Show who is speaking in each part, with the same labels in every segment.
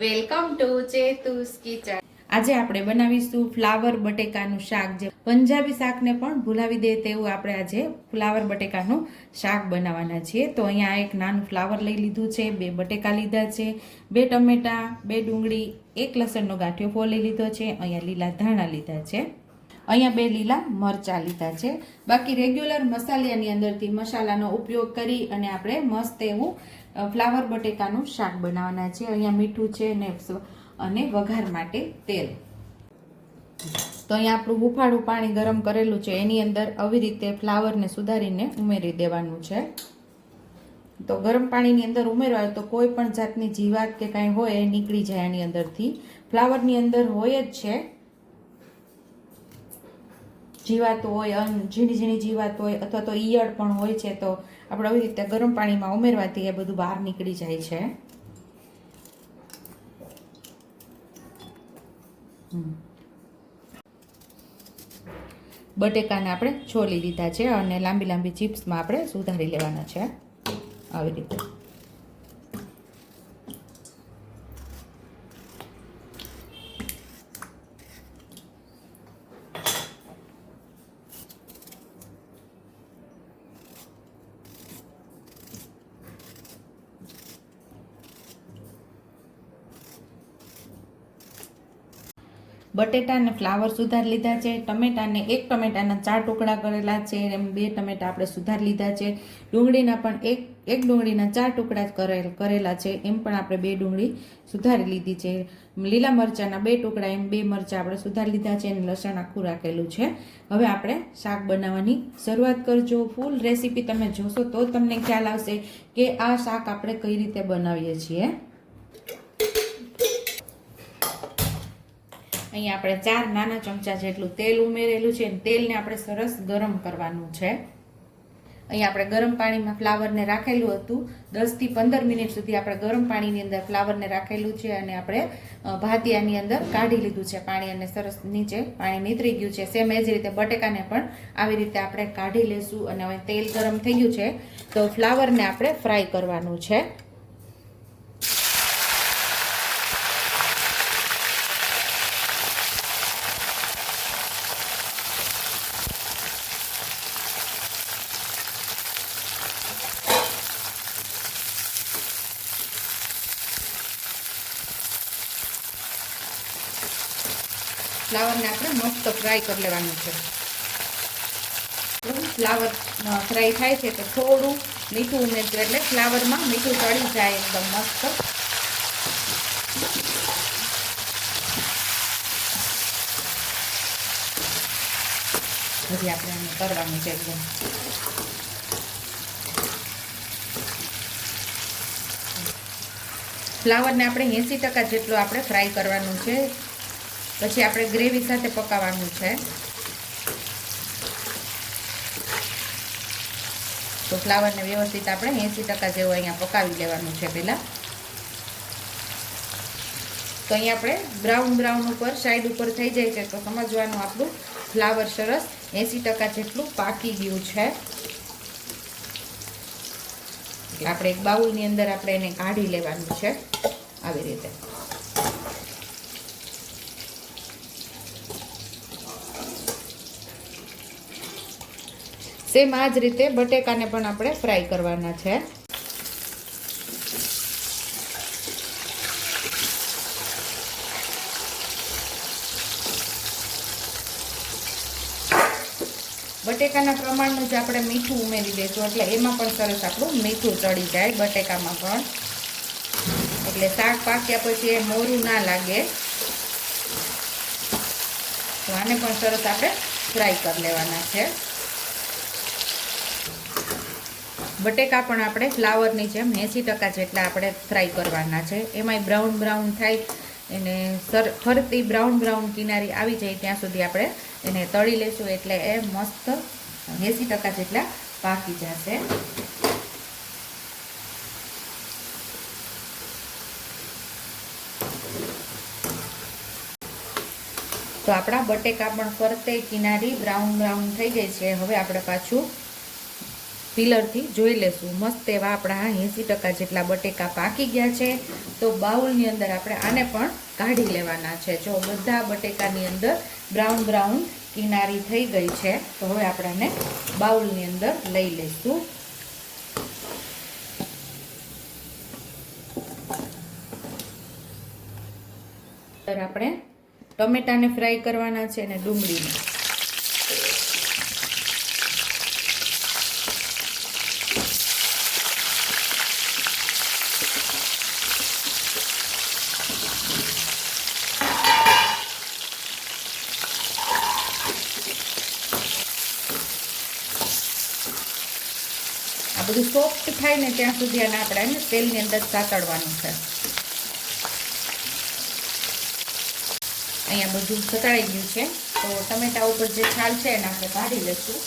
Speaker 1: Welcome to ચેતુસ kitchen. આજે આપણે બનાવીશું ફ્લાવર બટેકાનું શાક। જે પંજાબી શાકને પણ ભૂલાવી દે તેવું આપણે આજે ફ્લાવર બટેકાનું શાક બનાવવાના છીએ। તો અહીંયા એક નાનું ફ્લાવર લઈ લીધું છે, 2 બટેકા લીધા છે, 2 ટમેટા, 2 ડુંગળી, 1 લસણનો ગાંઠિયો ફોલી લીધો છે, અહીંયા લીલા ધાણા લીધા છે, અહીંયા 2 લીલા મરચાં લીધા છે। બાકી રેગ્યુલર મસાલાની અંદરથી મસાલાનો ઉપયોગ કરી અને આપણે મસ્ત એવું ફ્લાવર બટેકાનું શાક બનાવવાના છે। અહીંયા મીઠું છે ને અને વઘાર માટે તેલ। તો અહીંયા આપણું હુંફાળું પાણી ગરમ કરેલું છે, એની અંદર આવી રીતે ફ્લાવરને સુધારીને ઉમેરી દેવાનું છે। તો ગરમ પાણીની અંદર ઉમેરવાય તો કોઈ પણ જાતની જીવાત કે કાંઈ હોય એ નીકળી જાય એની અંદરથી। ફ્લાવરની અંદર હોય જ છે જીવાત હોય, ઝીણી ઝીણી જીવાત હોય અથવા તો ઈયળ પણ હોય છે, તો આપણે આવી રીતે ગરમ પાણીમાં ઉમેરવાથી એ બધું બહાર નીકળી જાય છે। બટેકાને આપણે છોલી લીધા છે અને લાંબી લાંબી ચિપ્સમાં આપણે સુધારી લેવાના છે આવી રીતે। બટેટા અને ફ્લાવર સુધારી લીધા છે, ટમેટાને 1 ટમેટાના 4 ટુકડા કરેલા છે, એમ 2 ટમેટા આપણે સુધારી લીધા છે, ડુંગળીના પણ એક ડુંગળીના 4 ટુકડા કરેલા છે, એમ પણ આપણે 2 ડુંગળી સુધારી લીધી છે, લીલા મરચાંના 2 ટુકડા એમ 2 મરચાં આપણે સુધારી લીધા છે અને લસણ આખું રાખેલું છે। હવે આપણે શાક બનાવવાની શરૂઆત કરજો। ફૂલ રેસીપી તમે જોશો તો તમને ખ્યાલ આવશે કે આ શાક આપણે કઈ રીતે બનાવીએ છીએ। અહીંયા આપણે 4 નાના ચમચા જેટલું તેલ ઉમેરેલું છે અને તેલને આપણે સરસ ગરમ કરવાનું છે। અહીંયા આપણે ગરમ પાણીમાં ફ્લાવરને રાખેલું હતું, 10 થી 15 મિનિટ સુધી આપણે ગરમ પાણીની અંદર ફ્લાવરને રાખેલું છે અને આપણે ભાતિયાની અંદર કાઢી લીધું છે પાણી અને સરસ નીચે પાણી નીતરી ગયું છે। સેમ એ જ રીતે બટેકાને પણ આવી રીતે આપણે કાઢી લેશું અને હવે તેલ ગરમ થઈ ગયું છે તો ફ્લાવરને આપણે ફ્રાય કરવાનું છે। ફ્લાવરને આપણે મસ્ત ફ્રાય કરી લેવાનું છે। ફ્લાવર ફ્રાય થાય છે તો થોડું મીઠું ઉમેરશું એટલે ફ્લાવરમાં મીઠું ચડી જાય એકદમ મસ્ત। હજી આપણે આને કરવાનું છે એકદમ। ફ્લાવરને આપણે 80% જેટલું આપણે ફ્રાય કરવાનું છે, પછી આપણે ગ્રેવી સાથે પકાવવાનું છે। તો ફ્લાવરને વ્યવસ્થિત આપણે 80% જેવું અહીંયા પકાવી લેવાનું છે પહેલાં। તો અહીંયા આપણે બ્રાઉન ઉપર સાઈડ ઉપર થઈ જાય છે તો સમજવાનું આપણું ફ્લાવર સરસ 80% જેટલું પાકી ગયું છે। એટલે આપણે એક બાઉલની અંદર આપણે એને કાઢી લેવાનું છે આવી રીતે। સેમ આ જ રીતે બટેકાને પણ આપણે ફ્રાય કરવાના છે। બટેકાના પ્રમાણનું જ આપણે મીઠું ઉમેરી દઈશું એટલે એમાં પણ સરસ આપણું મીઠું ચડી જાય બટેકામાં પણ, એટલે શાક પાક્યા પછી એ મોરું ના લાગે। તો આને પણ સરસ આપણે ફ્રાય કરી લેવાના છે। બટેકા પણ આપણે ફ્લાવરની જેમ 80% જેટલા આપણે ફ્રાય કરવાના છે। એમાંય બ્રાઉન થાય એને ફરતી બ્રાઉન કિનારી આવી જાય ત્યાં સુધી આપણે એને તળી લેશું એટલે એ મસ્ત 80% જેટલા પાકી જશે। તો આપણા બટેકા પણ ફરતે કિનારી બ્રાઉન થઈ ગઈ છે। હવે આપણે પાછું પીલરથી જોઈ લેશું. મસ્ત એવા આપણા 80% જેટલા બટેકા પાકી ગયા છે. તો બાઉલની અંદર આપણે આને પણ કાઢી લેવાના છે. જો બધા બટેકાની અંદર બ્રાઉન બ્રાઉન કિનારી થઈ ગઈ છે. તો હવે આપણે આને બાઉલની અંદર લઈ લઈશું. આપણે ટમેટાને ફ્રાય કરવાના છે અને ડુંગળીને. આ બધું સોફ્ટ થાય ને ત્યાં સુધી આને આપણે તેલની અંદર સાતળવાનું છે. અહીંયા બધું સતળાઈ ગયું છે. તો ટમેટા ઉપર જે છાલ છે એને આપણે કાઢી લઈશું.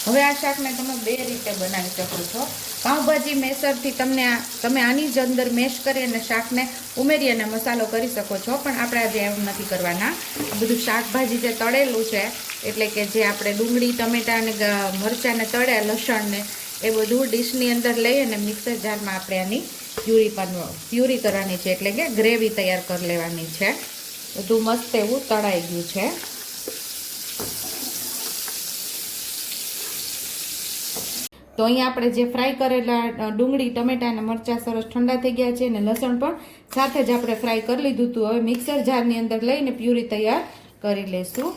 Speaker 1: હવે આ શાકને તમે બે રીતે બનાવી શકો છો. પાઉંભાજી મેસરથી તમે આની જ અંદર મેશ કરી અને શાકને ઉમેરી અને મસાલો કરી શકો છો. પણ આપણે આજે એવું નથી કરવાના. બધું શાકભાજી જે તળેલું છે, એટલે કે જે આપણે ડુંગળી, ટમેટા અને મરચાંને તળ્યા, લસણને, એ બધું ડીશની અંદર લઈ અને મિક્સર જારમાં આપણે આની પ્યુરી કરવાની છે, એટલે કે ગ્રેવી તૈયાર કરી લેવાની છે. બધું મસ્ત એવું તળાઈ ગયું છે. તો અહીંયા આપણે જે ફ્રાય કરેલા ડુંગળી, ટમેટા અને મરચાં સરસ ઠંડા થઈ ગયા છે અને લસણ પણ સાથે જ આપણે ફ્રાય કરી લીધું હતું. હવે મિક્સર જારની અંદર લઈને પ્યુરી તૈયાર કરી લઈશું.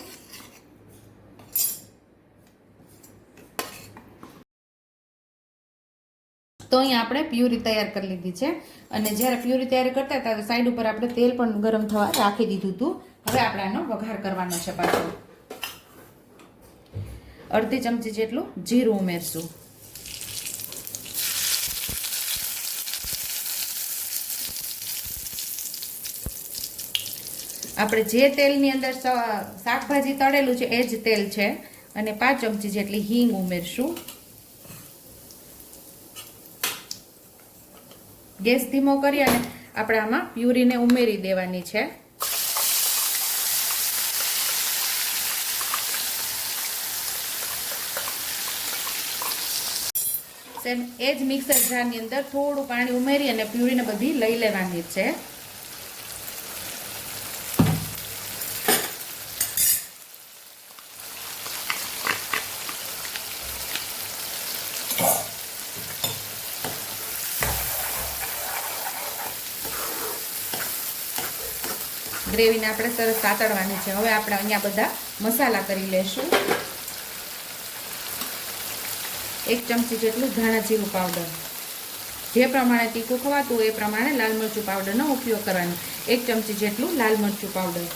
Speaker 1: તો અહીંયા આપણે પ્યુરી તૈયાર કરી લીધી છે. અને જ્યારે પ્યુરી તૈયાર કરતા હતા સાઈડ ઉપર આપણે તેલ પણ ગરમ થવા રાખી દીધું હતું. હવે આપણે આનો વઘાર કરવાનો છે. પાછો અડધી ચમચી જેટલું જીરું ઉમેરશું. આપણે જે તેલની અંદર શાકભાજી તળેલું છે એ જ તેલ છે. અને 5 ચમચી જેટલી હિંગ ઉમેરશું. ગેસ ધીમો કરી અને આપણે આમાં પ્યુરીને ઉમેરી દેવાની છે. એ જ મિક્સર જારની અંદર થોડું પાણી ઉમેરી અને પ્યુરીને બધી લઈ લેવાની છે. ગ્રેવીને આપણે સરસ સાતળવાની છે. હવે આપણે અહીંયા બધા મસાલા કરી લેશું. 1 ચમચી જેટલું ધાણા જીરું પાવડર. જે પ્રમાણે તીખું ખવાતું એ પ્રમાણે લાલ મરચું પાવડરનો ઉપયોગ કરવાનો. 1 ચમચી જેટલું લાલ મરચું પાવડર.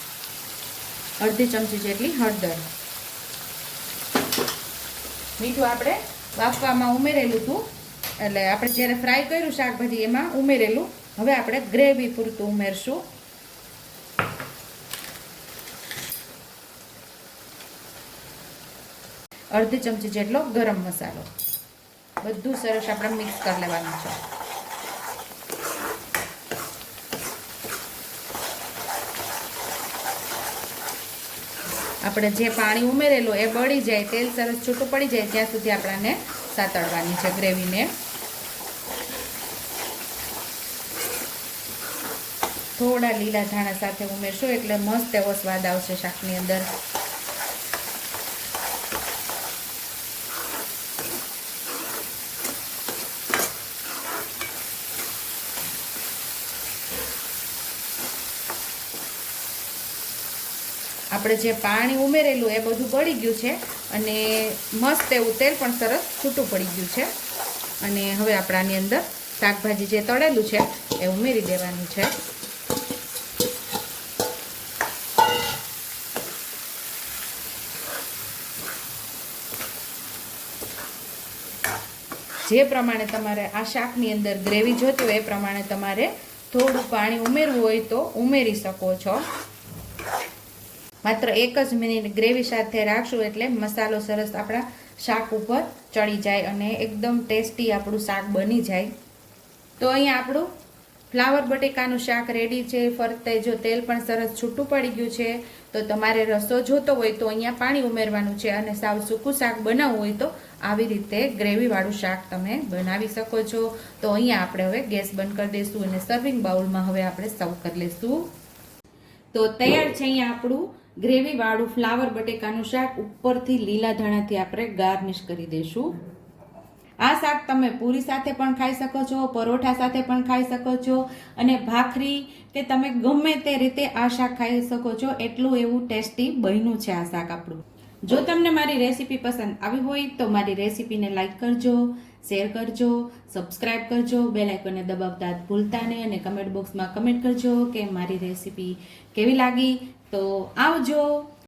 Speaker 1: અડધી ચમચી જેટલી હળદર. મીઠું આપણે બાફવામાં ઉમેરેલું હતું, એટલે આપણે જ્યારે ફ્રાય કર્યું શાકભાજી એમાં ઉમેરેલું. હવે આપણે ગ્રેવી પૂરતું ઉમેરશું. અડધી ચમચી જેટલો ગરમ મસાલો. બધું સરસ આપણે મિક્સ કરી લેવાનું છે. આપણે જે પાણી ઉમેરેલું એ બળી જાય, તેલ સરસ છૂટું પડી જાય ત્યાં સુધી આપણને સાતળવાની છે ગ્રેવીને. થોડા લીલા ધાણા સાથે ઉમેરશું એટલે મસ્ત એવો સ્વાદ આવશે શાકની અંદર. આપણે જે પાણી ઉમેરેલું એ બધું બળી ગયું છે અને મસ્ત એવું તેલ પણ સરસ છૂટું પડી ગયું છે. અને હવે આપણે આની અંદર શાકભાજી જે તળેલું છે એ ઉમેરી દેવાનું છે. જે પ્રમાણે તમારે આ શાકની અંદર ગ્રેવી જોતી હોય એ પ્રમાણે તમારે થોડું પાણી ઉમેરવું હોય તો ઉમેરી શકો છો. માત્ર 1 જ મિનિટ ગ્રેવી સાથે રાખશું એટલે મસાલો સરસ આપણા શાક ઉપર ચડી જાય અને એકદમ ટેસ્ટી આપણું શાક બની જાય. તો અહીંયા આપણું ફ્લાવર બટેકાનું શાક રેડી છે. ફરતે જો તેલ પણ સરસ છૂટું પડી ગયું છે. તો તમારે રસો જોતો હોય તો અહીંયા પાણી ઉમેરવાનું છે અને સાવ સૂકું શાક બનાવવું હોય તો આવી રીતે ગ્રેવીવાળું શાક તમે બનાવી શકો છો. તો અહીંયા આપણે હવે ગેસ બંધ કરી દઈશું અને સર્વિંગ બાઉલમાં હવે આપણે સર્વ કરી લઈશું. તો તૈયાર છે અહીંયા આપણું ગ્રેવીવાળું ફ્લાવર બટેકાનું શાક. ઉપરથી લીલા ધાણાથી આપણે ગાર્નિશ કરી દઈશું. આ શાક તમે પૂરી સાથે પણ ખાઈ શકો છો, પરોઠા સાથે પણ ખાઈ શકો છો અને ભાખરી કે તમે ગમે તે રીતે આ શાક ખાઈ શકો છો. એટલું એવું ટેસ્ટી બન્યું છે આ શાક આપણું. જો તમને મારી રેસીપી પસંદ આવી હોય તો મારી રેસીપીને લાઈક કરજો, શેર કરજો, સબસ્ક્રાઇબ કરજો, બેલ આઇકોનને દબાવતા ભૂલતા નહીં અને કમેન્ટ બોક્સમાં કમેન્ટ કરજો કે મારી રેસીપી કેવી લાગી. તો આવજો.